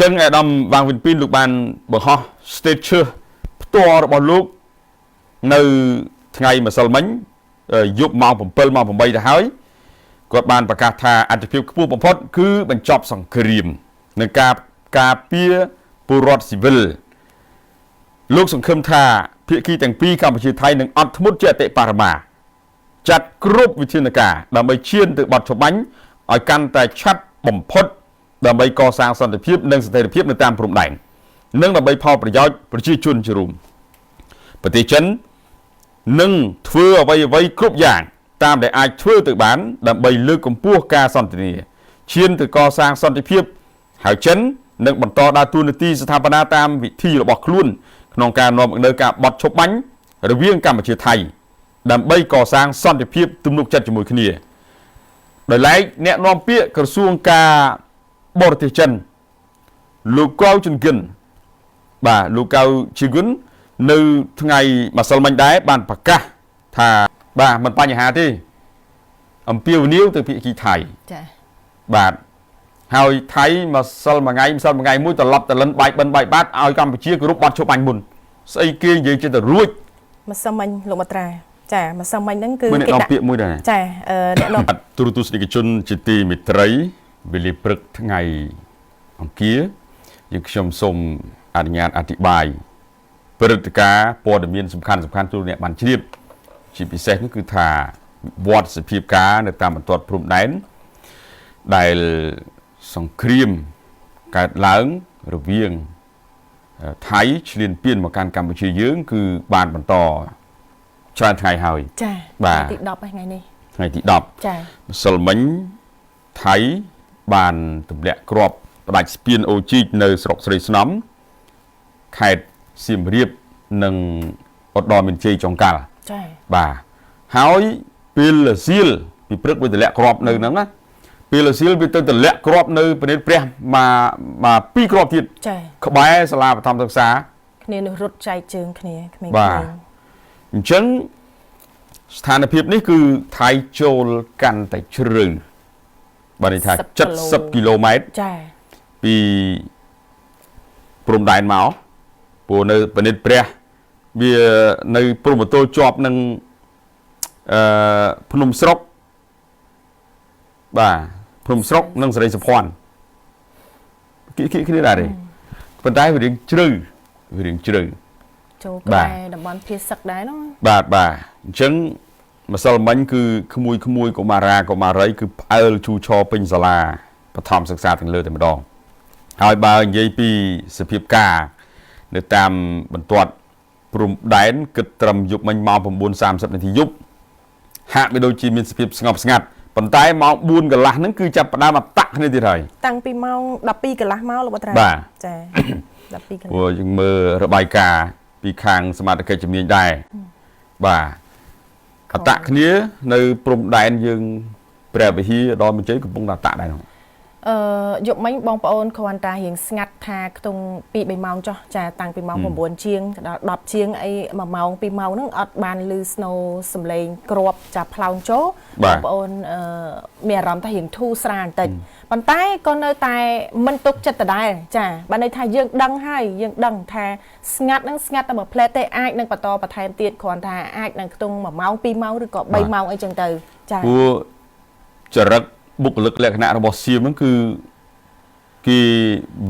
ចឹងអាដាមវ៉ាងវិនពីនលោកបានបង្ហោះ status ផ្ទាល់របស់លោកនៅថ្ងៃម្សិលមិញយប់ម៉ោង 7 ម៉ោង 8 ទៅហើយគាត់បានប្រកាសថាអត្ថប្រយោជន៍ខ្ពស់បំផុតគឺបញ្ចប់សង្គ្រាមនិងការពារពលរដ្ឋស៊ីវិលលោកសង្ឃឹមថាភាគីទាំងពីរកម្ពុជាថៃនឹងអត់ធ្មត់ជាអតិបរមាចាត់គ្រប់វិធានការដើម្បីឈានទៅបទច្បាញ់ឲ្យកាន់តែឆាប់បំផុតដើម្បីកសាងសន្តិភាពនិងស្ថិរភាពនៅតាមព្រំដែននិងដើម្បីផលប្រយោជន៍ប្រជាជនជារួមប្រទេសចិននឹងធ្វើអ្វីគ្រប់យ៉ាងតាមដែលអាចធ្វើទៅបានដើម្បីលើកកម្ពស់ការសន្ទនាឈានទៅកសាងសន្តិភាពហើយចិននឹងបន្តដើរតួនាទីស្ថាបនាតាមវិធីរបស់ខ្លួនក្នុងការនាំមកនូវការបត់ឈប់បាញ់រវាងកម្ពុជាថៃដើម្បីកសាងសន្តិភាពទំនុកចិត្តជាមួយគ្នាដោយឡែកអ្នកនាំពាក្យក្រសួងការបរទេសចិនលោកកៅជុនគិនបាទលោកកៅជុនគិននៅថ្ងៃម្សិលមិញដែរបានប្រកាសថាបាទមិនបញ្ហាទេអំពាវនាវទៅភាគីថៃចា៎បាទហើយថៃម្សិលមួយថ្ងៃមួយត្រឡប់តលិនបែកបិណ្ឌបែកបាត់ឲ្យកម្ពុជាគោរពបទឈប់បាញ់មុនស្អីគេនិយាយចិត្តទៅរួចម្សិលមិញលោកមត្រាចាម្សិលមិញហ្នឹងគឺគេដាក់ពាក្យមួយដែរចាអ្នកនាំទូរទស្សនិកជនជាទីមេត្រីវេលាព្រឹកថ្ងៃអង្គារយើងខ្ញុំសូមអនុញ្ញាតអធិប្បាយព្រឹត្តិការណ៍ព័ត៌មានសំខាន់ទូអ្នកបានជ្រាបជាពិសេសនោះគឺថាវត្តសភាពការនៅតាមបន្ទាត់ព្រំដែនដែលសង្គ្រាមកើតឡើងរវាងថៃឈ្លានពានមកកាន់កម្ពុជាយើងគឺបានបន្តច្រើនថ្ងៃហើយចាបាទទី10ថ្ងៃនេះថ្ងៃទី10ចាម្សិលមិញថៃបានទម្លាក់គ្រាប់ផ្ដាច់ស្ពានអូជីកនៅស្រុកស្រីស្នំខេត្តសៀមរាបនិងឧត្តរមានជ័យចុងកាល់ចាបាទហើយពេលសៀលពីព្រឹកវាទម្លាក់គ្រាប់នៅហ្នឹងណាពេលសៀលវាទៅទម្លាក់គ្រាប់នៅប្រទេសព្រះមក2គ្រាប់ទៀតចាក្បែរសាលាបឋមសិក្សាគ្នានឹងរត់ចែកជើងគ្នាក្មេងៗបាទអញ្ចឹងស្ថានភាពនេះគឺថៃចូលកាន់តែជ្រៅបាទនេះថា70គីឡូម៉ែត្រចាពីព្រំដែនមកព្រោះនៅប្រទេសព្រះវានៅព្រំប្រទល់ជាប់នឹងភ្នំស្រុកបាទភ្នំស្រុកនិងសេរីសុភ័ណ្ឌគ្នាដែរទេប៉ុន្តែវារៀងជ្រៅចូលក្បែរតំបន់ភាគសឹកដែរនោះបាទអញ្ចឹងម្សិលមិញគឺក្មួយកុមារីគឺផ្អើលជូឈរពេញសាលាបឋមសិក្សាទាំងលើតែម្ដងហើយបើនិយាយពីសភាពការនៅតាមបន្ទាត់ព្រំដែនគិតត្រឹមយប់មិញម៉ោង 9:30 នាទីយប់ហាក់បីដូចជាមានសភាពស្ងប់ស្ងាត់ប៉ុន្តែម៉ោង 4 កន្លះហ្នឹងគឺចាប់ផ្ដើមអតាក់គ្នាទៀតហើយតាំងពីម៉ោង 12 កន្លះមកលោកបត្រាចា12 កន្លះព្រោះយើងមើលរបាយការណ៍ពីខាងសមាជិកជំនាញដែរបាទអតាក់គ្នានៅព្រំដែនយើងព្រះវិហារដល់មានជ័យកំពុងតែអតាក់ដែរនោះយប់មិញបងប្អូនគ្រាន់តែរៀងស្ងាត់ថាខ្ទង់ 2-3 ម៉ោងចុះចាតាំងពីម៉ោង 9 ជាងដល់ 10 ជាងអី1ម៉ោង 2 ម៉ោងហ្នឹងអត់បានឮស្នូសំឡេងគ្រាប់ចាប់ផ្លោងចូលបងប្អូនមានអារម្មណ៍ថារៀងធូរស្រាលបន្តិចប៉ុន្តែក៏នៅតែមិនទុកចិត្តដដែលចាបានន័យថាយើងដឹងហើយយើងដឹងថាស្ងាត់ហ្នឹងស្ងាត់តែមួយផ្លែតទេអាចនឹងបន្តបន្ថែមទៀតគ្រាន់ថាអាចនឹងខ្ទង់1ម៉ោង 2 ម៉ោងឬក៏3ម៉ោងអីចឹងទៅចាព្រោះចរិតបុគ្គលិកលក្ខណៈរបស់សៀមហ្នឹងគឺគេ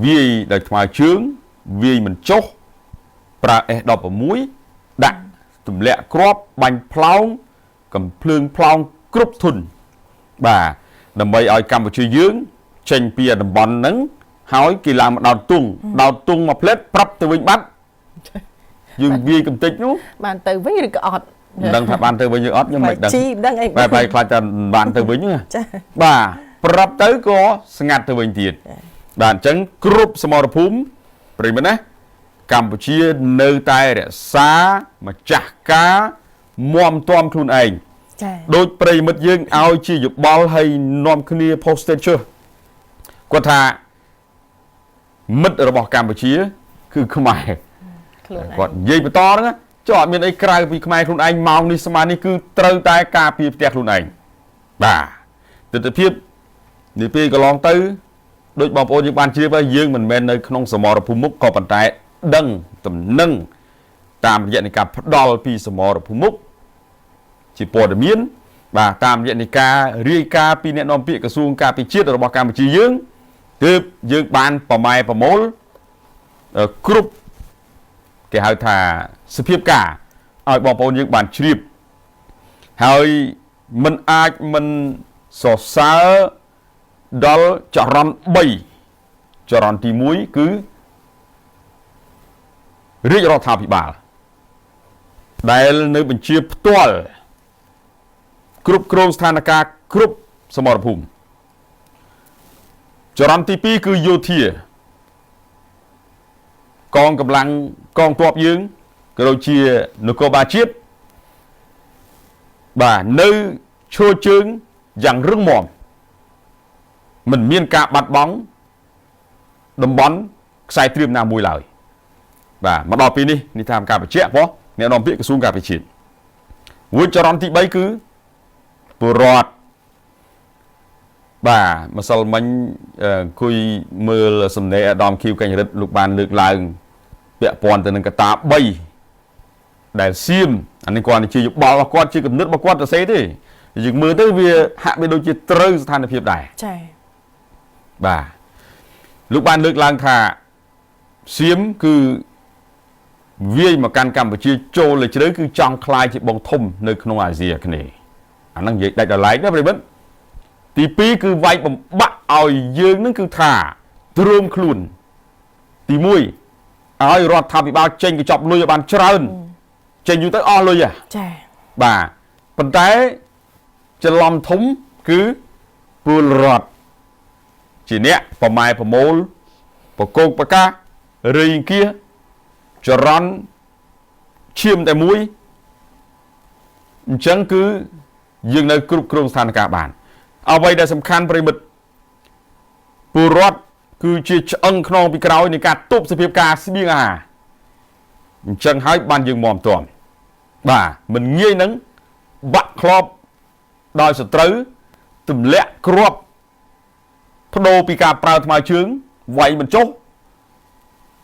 វាយដោយថ្មើរជើងវាយមិនចុះប្រើ S16 ដាក់ទម្លាក់គ្រាប់បាញ់ផ្លោងកំភ្លើងផ្លោងគ្រប់ធុនបាទដើម្បីឲ្យកម្ពុជាយើងចេញពីតំបន់ហ្នឹងហើយគេឡើងមកដោតទង់មកផ្លេតប្រាប់ទៅវិញបាត់យើងវាយកំតិចនោះបានទៅវិញឬក៏អត់មិនដឹងថាបានទៅវិញឬអត់ខ្ញុំមិនដឹងជីដឹងអីបែរខ្លាចតែបានទៅវិញចាបាទប្រាប់ទៅក៏ស្ងាត់ទៅវិញទៀតបាទអញ្ចឹងគ្រប់សមរភូមិប្រិមណាកម្ពុជានៅតែរក្សាម្ចាស់ការមាំទាំខ្លួនឯងចាដូចប្រិមិត្តយើងឲ្យជាយោបល់ហើយនាំគ្នា posted ជើគាត់ថាមិត្តរបស់កម្ពុជាគឺខ្មែរគាត់និយាយបន្តហ្នឹងចុះអត់មានអីក្រៅពីខ្មែរខ្លួនឯងម៉ោងនេះស្មើនេះគឺត្រូវតែការពារផ្ទះខ្លួនឯងបាទទស្សនវិជ្ជានេះពេលកន្លងទៅ ដូចបងប្អូនយើងបានជ្រាបហើយយើងមិនមែននៅក្នុងសមរភូមិមុខក៏ប៉ុន្តែដឹងតំណឹងតាមរយៈនៃការផ្ដល់ពីសមរភូមិមុខជាព័ត៌មានបាទតាមរយៈនៃការរាយការណ៍ពីអ្នកនាំពាក្យក្រសួងការពារជាតិរបស់កម្ពុជាយើងទើបយើងបានប្រម៉ែប្រមូលគ្រប់គេហៅថាសភាពការឲ្យបងប្អូនយើងបានជ្រាបហើយមិនអាចមិនសរសើរដល់ចរន្ត3ចរន្តទី1គឺរាជរដ្ឋាភិបាលដែលនៅបញ្ជាផ្ទាល់គ្រប់គ្រងស្ថានភាពគ្រប់សមរភូមិចរន្តទី2គឺយោធាកងកម្លាំងកងទ័ពយើងក៏ដូចជានគរបាលជាតិបាទនៅឈរជើងយ៉ាងរឹងមាំមិនមានការបាត់បង់តំបន់ខ្សែត្រៀមណាមួយឡើយបាទមកដល់ពេលនេះនេះតាមការបញ្ជាក់របស់អ្នកនាំពាក្យក្រសួងការពារជាតិមួយចរន្តទី3គឺពលរដ្ឋបាទម្សិលមិញអង្គុយមើលសំណេរអាដាមឃីវកញ្ញរិទ្ធលោកបានលើកឡើងពាក់ព័ន្ធទៅនឹងកត្តា3ដែលសៀមអានេះគាត់ជាយោបល់របស់គាត់ជាគំនិតរបស់គាត់ទៅសេទេយើងមើលទៅវាហាក់បីដូចជាត្រូវស្ថានភាពដែរចា៎បាទលោកបានលើកឡើងថាសៀមគឺវាយមកកាន់កម្ពុជាចូលលើជ្រៅគឺចង់คลายជាបងធំនៅក្នុងអាស៊ីអាគ្នេយ៍អាហ្នឹងនិយាយដាច់ដល់ឡែកណាប្រិមិត្តទី2គឺវាយបំបាក់ឲ្យយើងនឹងគឺថាទ្រាំខ្លួនទី1ឲ្យរដ្ឋាភិបាលចេញកញ្ចប់លុយឲ្យបានច្រើនចេញយូរទៅអស់លុយចា៎បាទប៉ុន្តែច្រឡំធំគឺពលរដ្ឋជាអ្នកប្រម៉ែប្រមូលបកោកបការៃអង្គាចរន្តឈាមតែមួយអញ្ចឹងគឺយើងនៅគ្រប់គ្រងស្ថានភាពបានអ្វីដែលសំខាន់ប្រិមិត្តពលរដ្ឋគឺជាឆ្អឹងខ្នងពីក្រោយនៃការទប់សភាពការស្បៀងអាហារអញ្ចឹងហើយបានយើងមាំទាំបាទមិនងាយនឹងបាក់ធ្លាប់ដោយសត្រូវទម្លាក់គ្រាប់បដូរពីការប្រើថ្មើរជើងវាយមិនចុះ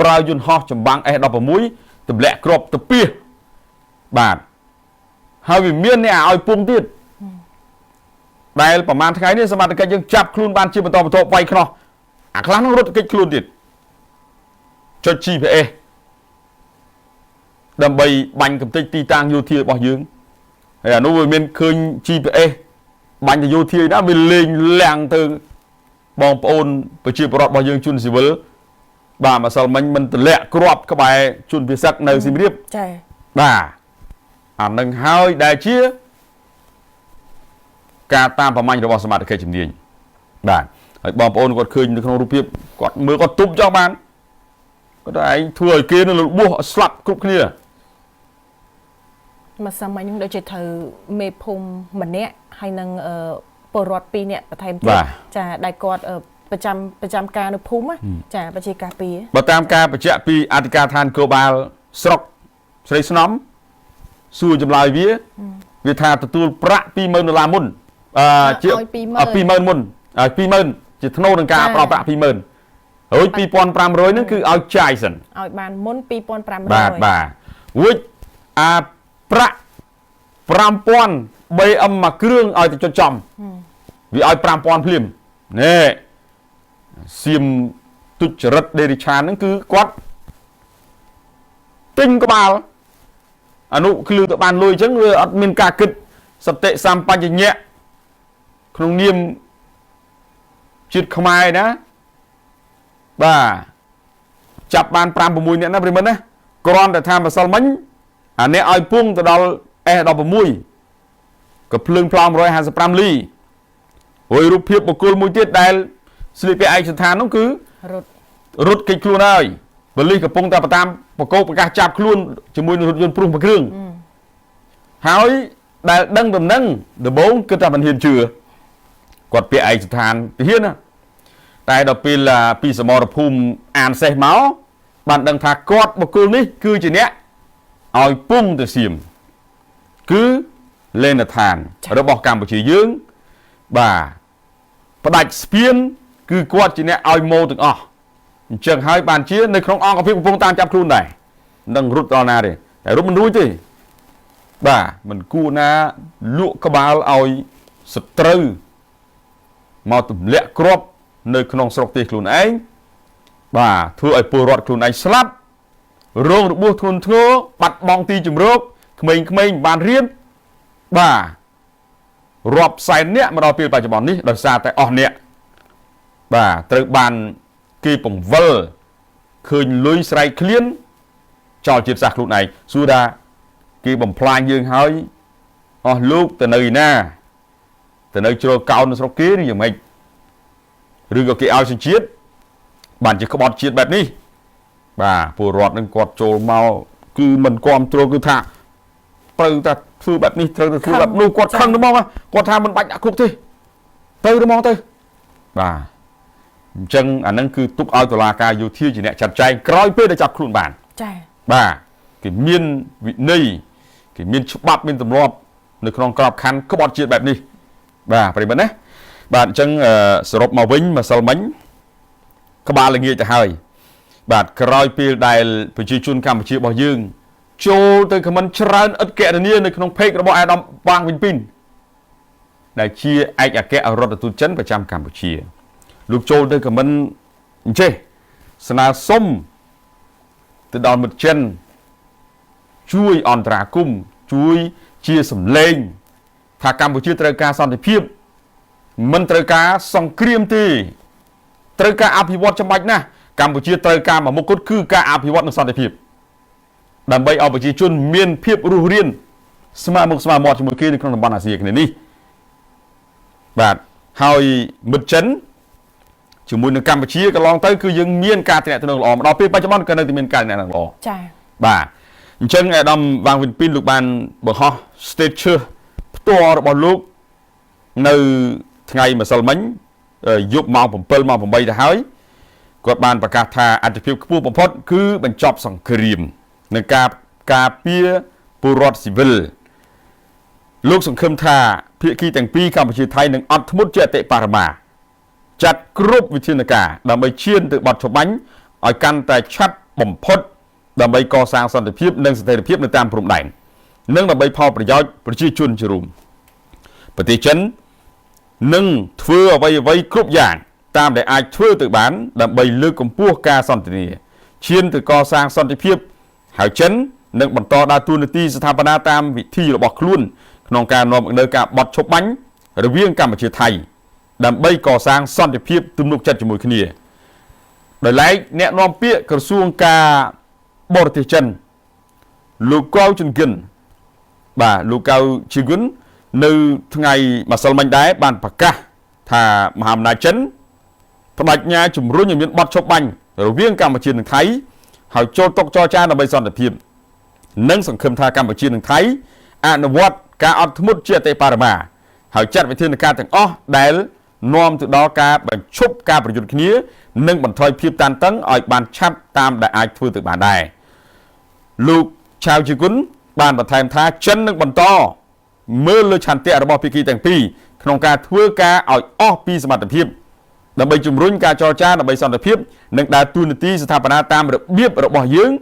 ប្រើយន្តហោះចម្បាំង S16 ទម្លាក់គ្រាប់ទៅពីបាទហើយវាមានអ្នកឲ្យពងទៀតដែលប្រហែលថ្ងៃនេះសមត្ថកិច្ចយើងចាប់ខ្លួនបានជាបន្តបន្ទាប់វាយខ្នោះអាខ្លះនឹងរត់កិច្ចខ្លួនទៀតចុច GPS ដើម្បីបាញ់កំទេចទីតាំងយោធារបស់យើងហើយអានោះវាមានឃើញ GPS បាញ់ទៅយោធាណាវាលេងលាំងទៅបងប្អូនប្រជាពលរដ្ឋរបស់យើងជនស៊ីវិលបាទម្សិលមិញមិនទម្លាក់គ្រាប់ក្បែរជនពិសឹកនៅសៀមរាបចា៎បាទអានឹងហើយដែលជាការតាមប្រមាញ់របស់សមាជិកជំនាញបាទហើយបងប្អូនគាត់ឃើញនៅក្នុងរូបភាពគាត់មើលគាត់ទប់ចង់បានគាត់ថាឯងធ្វើឲ្យគេនឹងរបួសស្លាប់គ្រប់គ្នាមកសម័យហ្នឹងដូចជាត្រូវមេភូមិម្នាក់ហើយនឹងពលរដ្ឋ2នាក់បន្ថែមទៀតចាដែលគាត់ប្រចាំការនៅភូមិចាប្រជាការពារបើតាមការបញ្ជាក់ពីអធិការឋានគោបាលស្រុកស្រីស្នំសួរចម្លើយវាថាទទួលប្រាក់$20000មុនជា20000មុន20000ជាធ្នូនឹងការផ្ដល់ប្រាក់20000រួច2500ហ្នឹងគឺឲ្យចាយសិនឲ្យបានមុន2500បាទរួចប្រាក់5000 BM មួយគ្រឿងឲ្យទៅចុចចំវាឲ្យ5000ភ្លាមនេះសៀមទុច្ចរិតដេរិឆានហ្នឹងគឺគាត់ទិញក្បាលអនុឃ្លឺទៅបានលុយអញ្ចឹងវាអត់មានការគិតសតិសម្បញ្ញៈក្នុងនាមជាតិខ្មែរណាបាទចាប់បាន5 6នាក់ណាប្រិមត្តណាគ្រាន់តែថាម្សិលមិញអានេះឲ្យពងទៅដល់ S16 ក៏ភ្លើងផ្លោម155លីហើយរូបភាពបុគ្គលមួយទៀតដែលស្លៀកពាក់ឯកសណ្ឋាននោះគឺរត់គេចខ្លួនហើយបលិសកំពុងតែតាមបកោកប្រកាសចាប់ខ្លួនជាមួយនឹងរថយន្តព្រុសមួយគ្រឿងហើយដែលដឹងដំណឹងដំបូងគឺថាមិនហ៊ានជឿគាត់ពាក់ឯកសណ្ឋានទាហានណាតែដល់ពេលពីសមរភូមិអានសេះមកបានដឹងថាគាត់បុគ្គលនេះគឺជាអ្នកឲ្យពងទៅសៀមគឺលេនដ្ឋានរបស់កម្ពុជាយើងបាទផ្ដាច់ស្ពាន គឺគាត់ជាអ្នកឲ្យម៉ូទាំងអស់អញ្ចឹងហើយបានជានៅក្នុងអង្គភាពកំពុងតាមចាប់ខ្លួនដែរនឹងរត់ដល់ណាទេតែរត់មិនរួចទេបាទមិនគួរណាលក់ក្បាលឲ្យសត្រូវមកទម្លាក់គ្រាប់នៅក្នុងស្រុកទេសខ្លួនឯងបាទធ្វើឲ្យពលរដ្ឋខ្លួនឯងស្លាប់រងរបួសធ្ងន់ធ្ងរបាត់បង់ទីជម្រកក្មេងៗបានរៀនបាទរាប់សែននាក់មកដល់ពេលបច្ចុប្បន្ននេះដោយសារតែអស់អ្នកបាទត្រូវបានគេពង្វិលឃើញលុយស្រែកឃ្លានចោលជាតិសាសន៍ខ្លួនឯងសួរថាគេបំផ្លាញយើងហើយអស់លោកទៅនៅណាទៅនៅជ្រលកោននៅស្រុកគេឬយ៉ាងម៉េចឬក៏គេឲ្យសញ្ជាតិបានជាក្បត់ជាតិបែបនេះបាទពលរដ្ឋនឹងគាត់ចូលមកគឺមិនគាំទ្រគឺថាត្រូវតែធ្វើបែបនេះត្រូវតែធ្វើបែបនោះគាត់ខឹងទៅមកគាត់ថាមិនបាច់ដាក់គុកទេទៅទៅមកទៅបាទអញ្ចឹងអានឹងគឺទុកឲ្យតុលាការយោធាជាអ្នកចាត់ចែងក្រោយពេលដែលចាប់ខ្លួនបានចា៎បាទគេមានវិន័យគេមានច្បាប់មានទម្លាប់នៅក្នុងក្របខ័ណ្ឌក្បត់ជាតិបែបនេះបាទប្រិយមិត្តណាបាទអញ្ចឹងសរុបមកវិញម្សិលមិញក្បាលល្ងាចទៅហើយបាទក្រោយពេលដែលប្រជាជនកម្ពុជារបស់យើងចូលទៅខមមិនច្រើនឥតកណនីនៅក្នុងเพจរបស់អាដាមបាងវិញពីនដែលជាឯកអគ្គរដ្ឋទូតចិនប្រចាំកម្ពុជាលោកចូលទៅខមមិនអញ្ចេះស្នើសុំទៅដល់មិត្តចិនជួយអន្តរាគមន៍ជួយជាសម្លេងថាកម្ពុជាត្រូវការសន្តិភាពមិនត្រូវការសង្គ្រាមទេត្រូវការអភិវឌ្ឍចំបាច់ណាស់កម្ពុជាត្រូវការមួយមុខគត់គឺការអភិវឌ្ឍនិងសន្តិភាពដើម្បីឲ្យប្រជាជនមានភាពរស់រានស្មើមុខស្មើមាត់ជាមួយគេនៅក្នុងតំបន់អាស៊ីអាគ្នេយ៍នេះបាទហើយមិត្តចិនជាមួយនឹងកម្ពុជាកន្លងទៅគឺយើងមានការទំនាក់ទំនងល្អមកដល់ពេលបច្ចុប្បន្នក៏នៅតែមានការទំនាក់ទំនងល្អចា៎បាទអញ្ចឹងអាដាមវ៉ាងវិនពីនលោកបានបង្ហោះ status ផ្ទាល់របស់លោកនៅថ្ងៃម្សិលមិញយប់ម៉ោង7ម៉ោង8ទៅហើយគាត់បានប្រកាសថាអត្ថប្រយោជន៍ខ្ពស់បំផុតគឺបញ្ចប់សង្គ្រាមនិងការពារពលរដ្ឋស៊ីវិលលោកសង្ឃឹមថាភាគីទាំងពីរកម្ពុជាថៃនឹងអត់ធ្មត់ជាអតិបរមាចាត់គ្រប់វិធានការដើម្បីឈានទៅបទច្បាញ់ឲ្យកាន់តែឆាប់បំផុតដើម្បីកសាងសន្តិភាពនិងស្ថិរភាពនៅតាមព្រំដែននិងដើម្បីផលប្រយោជន៍ប្រជាជនជារួមប្រទេសចិននឹងធ្វើអ្វីគ្រប់យ៉ាងតាមដែលអាចធ្វើទៅបានដើម្បីលើកកម្ពស់ការសន្ទនាឈានទៅកសាងសន្តិភាពហើយចិននឹងបន្តដើរតួនាទីស្ថាបនាតាមវិធីរបស់ខ្លួនក្នុងការនាំមកនូវការបត់ឈប់បាញ់រវាងកម្ពុជាថៃដើម្បីកសាងសន្តិភាពទំនុកចិត្តជាមួយគ្នាដោយឡែកអ្នកនាំពាក្យក្រសួងការបរទេសចិនលោកកៅជុនគិនបាទលោកកៅជុនគិននៅថ្ងៃម្សិលមិញដែរបានប្រកាសថាមហាអំណាចចិនបដិញ្ញាជំរុញឲ្យមានបទឈប់បាញ់រវាងកម្ពុជានិងថៃហើយចូលតុចរចាដើម្បីសន្តិភាពនិងសង្ឃឹមថាកម្ពុជានិងថៃអនុវត្តការអត់ធ្មត់ជាអតិបរមាហើយចាត់វិធានការទាំងអស់ដែលនាំទៅដល់ការបញ្ឈប់ការប្រយុទ្ធគ្នានិងបន្ថយភាពតានតឹងឲ្យបានឆាប់តាមដែលអាចធ្វើទៅបានដែរលោកឆាវជីគុនបានបន្ថែមថាចិននឹងបន្តមើលលើឆន្ទៈរបស់ភាគីទាំងពីរក្នុងការធ្វើការឲ្យអស់ពីសមត្ថភាពដើម្បីជំរុញការចរចាដើម្បីសន្តិភាពនិងដើរតួនាទីស្ថាបនាតាមរបៀបរបស់យើង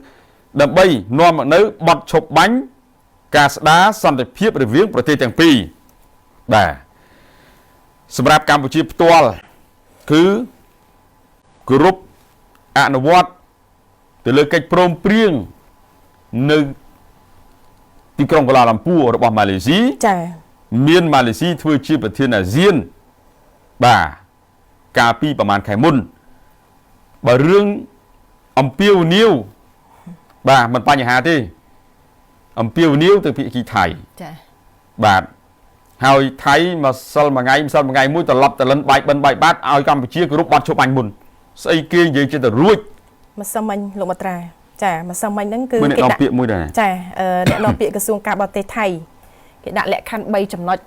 ដើម្បីនាំមកនៅបទឈប់បាញ់ការស្ដារសន្តិភាពរវាងប្រទេសទាំងពីរបាទសម្រាប់កម្ពុជាផ្ទាល់គឺគោរពអនុវត្តទៅលើកិច្ចព្រមព្រៀងនៅទីក្រុងកូឡាឡាំពួររបស់ម៉ាឡេស៊ីចា៎មានម៉ាឡេស៊ីធ្វើជាប្រធានអាស៊ានបាទកាលពីប្រហែលខែមុនបើរឿងអំពាវនាវបាទមិនបញ្ហាទេអំពាវនាវទៅភាគីថៃចា៎បាទហើយថៃម្សិលមួយថ្ងៃមួយត្រឡប់ទៅលិនបាយបិណ្ឌបាយបាតឲ្យកម្ពុជាគោរពបទឈប់បាញ់មុនស្អីគេនិយាយចិត្តទៅរួចម្សិលមិញលោកមត្រាចាម្សិលមិញហ្នឹងគឺគេដាក់ពាក្យមួយដែរចាអ្នកនាំពាក្យក្រសួងការបរទេសថៃគេដាក់លក្ខខណ្ឌ3ចំណុច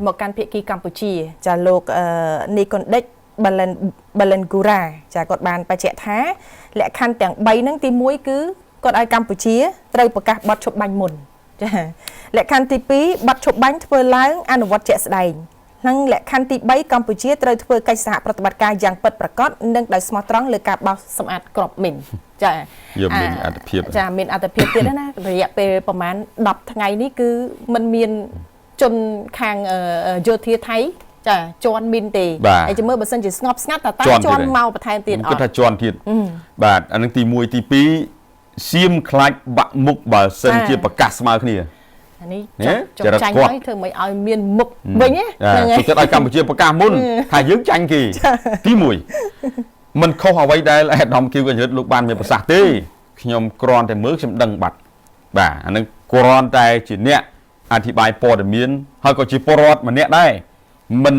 មកកាន់ភាគីកម្ពុជាចាលោកនីកុនដិចបាឡិនគូរ៉ាចាគាត់បានបញ្ជាក់ថាលក្ខខណ្ឌទាំង3ហ្នឹងទី1គឺគាត់ឲ្យកម្ពុជាត្រូវប្រកាសបទឈប់បាញ់មុនចាលក្ខខណ្ឌទី2បទឈប់បាញ់ធ្វើឡើងអនុវត្តជាក់ស្ដែង និងលក្ខខណ្ឌទី3កម្ពុជាត្រូវធ្វើកិច្ចសហប្រតិបត្តិការយ៉ាងពិតប្រាកដនិងដោយស្មោះត្រង់លើការបោសសម្អាតគ្រាប់មីនចាយកមានអត្ថភាពចាមានអត្ថភាពទៀតណារយៈពេលប្រហែល10ថ្ងៃនេះគឺมันមានជនខាងយោធាថៃចាជន់មីនទេហើយចាំមើលបើសិនជាស្ងប់ស្ងាត់តើជន់មកបន្ថែមទៀតអត់គាត់ថាជន់ទៀតបាទអានឹងទី1ទី2សៀមខ្លាច់បាក់មុខបើសិនជាប្រកាសស្មើគ្នាអានេះចុះចាញ់ហើយធ្វើមិនឲ្យមានមុខវិញហ្នឹងហើយគាត់ឲ្យកម្ពុជាប្រកាសមុនថាយើងចាញ់គេទី1មិនខុសអ្វីដែលអាដាមគីវកញ្ញរិទ្ធលោកបានមានប្រសាសន៍ទេខ្ញុំគ្រាន់តែមើលខ្ញុំដឹងបាត់បាទអានឹងគ្រាន់តែជាអ្នកអធិប្បាយព័ត៌មានហើយក៏ជាពលរដ្ឋម្នាក់ដែរមិន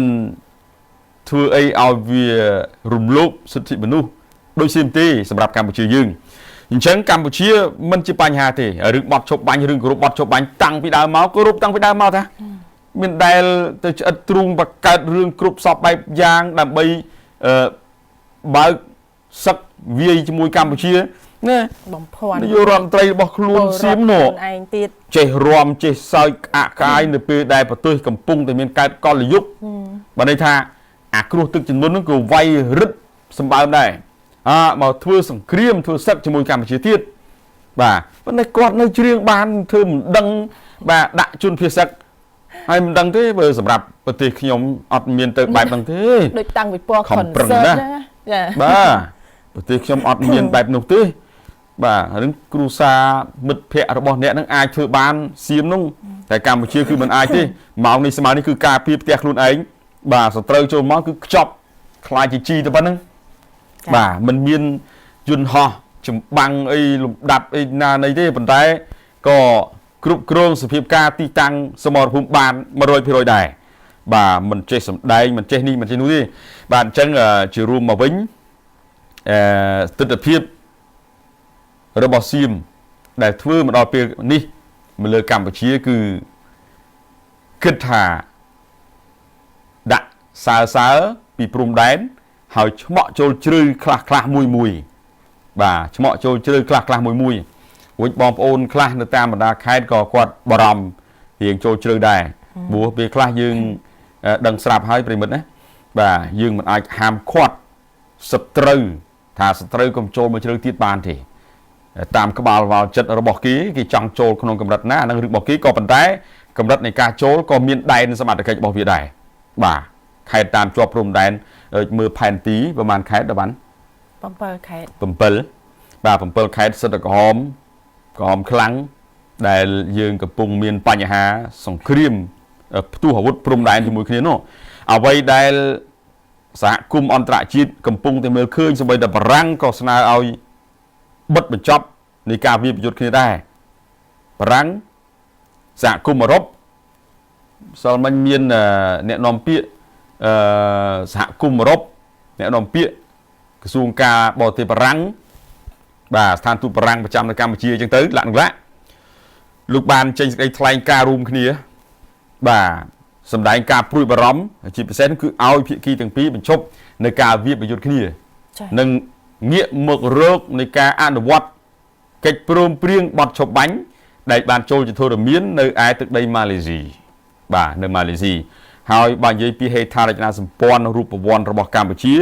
ធ្វើអីឲ្យវារំលោភសិទ្ធិមនុស្សដូចសៀមទេសម្រាប់កម្ពុជាយើងអញ្ចឹងកម្ពុជាមិនជាបញ្ហាទេរឿងបត់ឈប់បាញ់រឿងគោរពបត់ឈប់បាញ់តាំងពីដើមមកគោរពតាំងពីដើមមកថាមានដែលទៅឆ្អិតទ្រូងបកកើតរឿងគ្រប់សពបែបយ៉ាងដើម្បីបើកសឹកវាយជាមួយកម្ពុជាណាបំភាន់នាយករដ្ឋមន្ត្រីរបស់ខ្លួនសៀមនោះឯងទៀតចេះរំចេះសើចក្អាក់ក្អាយនៅពេលដែលប្រទេសកំពុងតែមានកើតកលយុគបើន័យថាអាគ្រោះទឹកជំនន់នោះក៏វាយរឹតសម្បើមដែរមកធ្វើសង្គ្រាមធ្វើសឹកជាមួយកម្ពុជាទៀតបាទប៉ុន្តែគាត់នៅច្រៀងបានធ្វើមិនដឹងបាទដាក់ជនភៀសសឹកហើយមិនដឹងទេបើសម្រាប់ប្រទេសខ្ញុំអត់មានទៅបែបហ្នឹងទេដូចតាំងពីពណ៌ concert ចាបាទប្រទេសខ្ញុំអត់មានបែបនោះទេបាទរឿងគ្រូសាមិត្តភ័ក្តិរបស់អ្នកនឹងអាចធ្វើបានសៀមនោះតែកម្ពុជាគឺមិនអាចទេម៉ោងនេះស្មើនេះគឺការពារផ្ទះខ្លួនឯងបាទសត្រូវចូលមកគឺខ្ចប់ខ្លាចជាជីទៅប៉ុណ្្នឹងបាទมันមានយន្តហោះចម្បាំងអីលំដាប់អីណានៃទេប៉ុន្តែក៏គ្រប់គ្រងសភាពការទីតាំងសមរភូមិបាន 100% ដែរបាទមិនចេះសម្ដែងមិនចេះនេះមិនចេះនោះទេបាទអញ្ចឹងជារួមមកវិញទស្សនភាពរបស់សៀមដែលធ្វើមកដល់ពេលនេះមកលើកម្ពុជាគឺគិតថាដាក់សើពីព្រំដែនហើយឆ្មក់ចូលជ្រៅខ្លះមួយបាទឆ្មក់ចូលជ្រៅខ្លះមួយរួចបងប្អូនខ្លះនៅតាមបណ្ដាខេត្តក៏គាត់បារម្ភរៀងចូលជ្រៅដែរព្រោះពេលខ្លះយើងដឹងស្រាប់ហើយប្រិមិត្តណាបាទយើងមិនអាចហាមឃាត់សត្រូវថាសត្រូវកុំចូលមកជ្រៅទៀតបានទេតាមក្បាលវល់ចិត្តរបស់គេចង់ចូលក្នុងកម្រិតណាអានឹងរឿងរបស់គេក៏ប៉ុន្តែកម្រិតនៃការចូលក៏មានដែនសមត្ថកិច្ចរបស់វាដែរបាទខេត្តតាមជាប់ព្រំដែនមើលផែនទីប្រហែលខេត្តដល់បាន7ខេត្ត7បាទ7ខេត្តសិទ្ធិក្រហមខ្លាំងដែលយើងកំពុងមានបញ្ហាសង្គ្រាមផ្ទុះអាវុធព្រំដែនជាមួយគ្នានោះអ្វីដែលសហគមន៍អន្តរជាតិកំពុងតែមើលឃើញសម្បីតែបារាំងក៏ស្នើឲ្យបិទបញ្ចប់នៃការវាយប្រយុទ្ធគ្នាដែរបារាំងសហគមន៍អឺរ៉ុបសល់មិញមានអ្នកនាំពាក្យសហគមន៍អឺរ៉ុបអ្នកនាំពាក្យក្រសួងការបរទេសបារាំងបាទស្ថានទូតបារាំងប្រចាំនៅកម្ពុជាអញ្ចឹងទៅលក្ខណៈលោកបានចេញសេចក្តីថ្លែងការណ៍រួមគ្នាបាទសម្ដែងការព្រួយបារម្ភជាពិសេសគឺឲ្យភាគីទាំងពីរបញ្ឈប់នៅការវាយប្រយុទ្ធគ្នានិងងាកមករកនៃការអនុវត្តកិច្ចព្រមព្រៀងបទឈប់បាញ់ដែលបានចូលជាធរមាននៅឯទឹកដីម៉ាឡេស៊ីបាទនៅម៉ាឡេស៊ីហើយបើនិយាយពីហេដ្ឋារចនាសម្ព័ន្ធរូបវន្តរបស់កម្ពុជា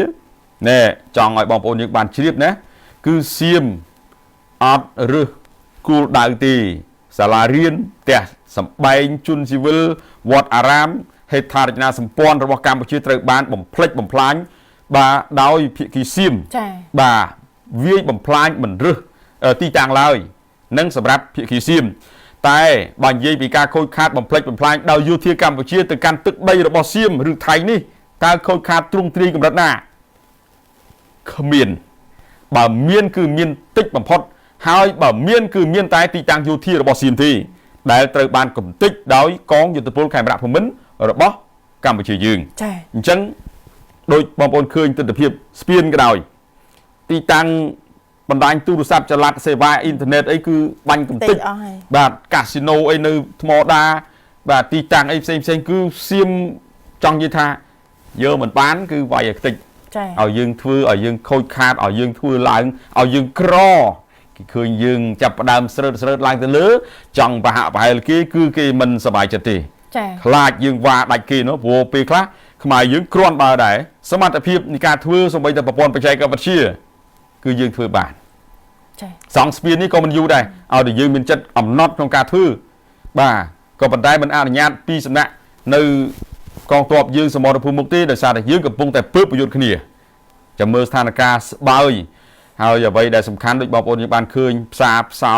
ណែចង់ឲ្យបងប្អូនយើងបានជ្រាបណាគឺសៀមអត់រើសគោលដៅទេសាលារៀនផ្ទះសម្បែងជនស៊ីវិលវត្តអារាមហេដ្ឋារចនាសម្ព័ន្ធរបស់កម្ពុជាត្រូវបានបំផ្លិចបំផ្លាញបាទដោយភាគីសៀមចា៎បាទវាយបំផ្លាញមិនរើសទីតាំងឡើយនឹងសម្រាប់ភាគីសៀមតែបើនិយាយពីការខូចខាតបំផ្លិចបំផ្លាញដោយយោធាកម្ពុជាទៅកាន់ទឹកដីរបស់សៀមឬថៃនេះតើខូចខាតទ្រង់ទ្រាយកម្រិតណាគ្មានបើមានគឺមានតិចបំផុតហើយបើមានគឺមានតែទីតាំងយោធារបស់សៀមទេដែលត្រូវបានកំទេចដោយកងយុទ្ធពលខេមរៈភូមិន្ទរបស់កម្ពុជាយើងចា៎អញ្ចឹងដោយបងប្អូនឃើញទស្សនវិជ្ជាស្ពានក៏ដោយទីតាំងបណ្ដាញទូរស័ព្ទចល័តសេវាអ៊ីនធឺណិតអីគឺបាញ់កំទេចបាទកាស៊ីណូអីនៅថ្មដាបាទទីតាំងអីផ្សេងគឺសៀមចង់និយាយថាយកមិនបានគឺវាយឲ្យខ្ទេចឲ្យយើងធ្វើឲ្យយើងខូចខាតឲ្យយើងធ្វើឡើងឲ្យយើងក្រគេឃើញយើងចាប់ផ្ដើមស្រើតឡើងទៅលើចង់ប្រហាក់ប្រហែលគេគឺគេមិនសប្បាយចិត្តទេ ចា ខ្លាចយើងវ៉ាដាច់គេនោះព្រោះពេលខ្លះខ្មែរយើងគ្រាន់បើដែរសមត្ថភាពនៃការធ្វើសម្បីតែប្រព័ន្ធបច្ចេកវិទ្យាគឺយើងធ្វើបាន ចា សង់ស្ពាននេះក៏មិនយូរដែរឲ្យតែយើងមានចិត្តអំណត់ក្នុងការធ្វើបាទក៏ប៉ុន្តែមិនអនុញ្ញាតពីសំណាក់នៅកងទ័ពយើងសមរភូមិមុខទេដោយសារតែយើងកំពុងតែពើប្រយុទ្ធគ្នាចាំមើលស្ថានភាពស្បើយហើយអ្វីដែលសំខាន់ដូចបងប្អូនយើងបានឃើញផ្សារផ្សោ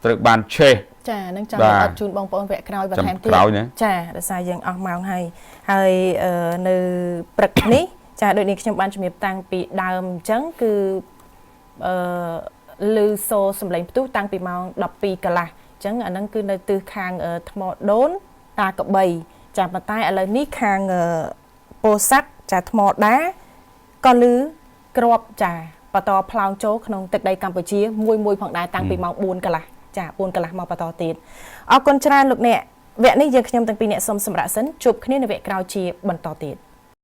ត្រូវបានឆេះ ចានឹងចាំ បាទ អត់ជូនបងប្អូនវគ្គក្រោយបន្ថែមទៀត ក្រោយណា ចាដោយសារយើងអស់ម៉ោងហើយនៅព្រឹកនេះចាដូចនេះខ្ញុំបានជំរាបតាំងពីដើមអញ្ចឹងគឺលឺសូរសំឡេងផ្ទុះតាំងពីម៉ោង 12 កន្លះអញ្ចឹងអាហ្នឹងគឺនៅទិសខាងថ្មដូនតាកបីចាប៉ុន្តែឥឡូវនេះខាងពោធិ៍សាត់ចាថ្មដាក៏លឺក្របចាបន្តផ្លោងចូលក្នុងទឹកដីកម្ពុជាមួយផងដែរតាំងពីម៉ោង 4 កន្លះចា 4 កន្លះមកបន្តទៀតអរគុណច្រើនលោកអ្នកវគ្គនេះយើងខ្ញុំទាំងពីរអ្នកសូមសម្រាប់សិនជួបគ្នានៅវគ្គក្រោយជាបន្តទៀត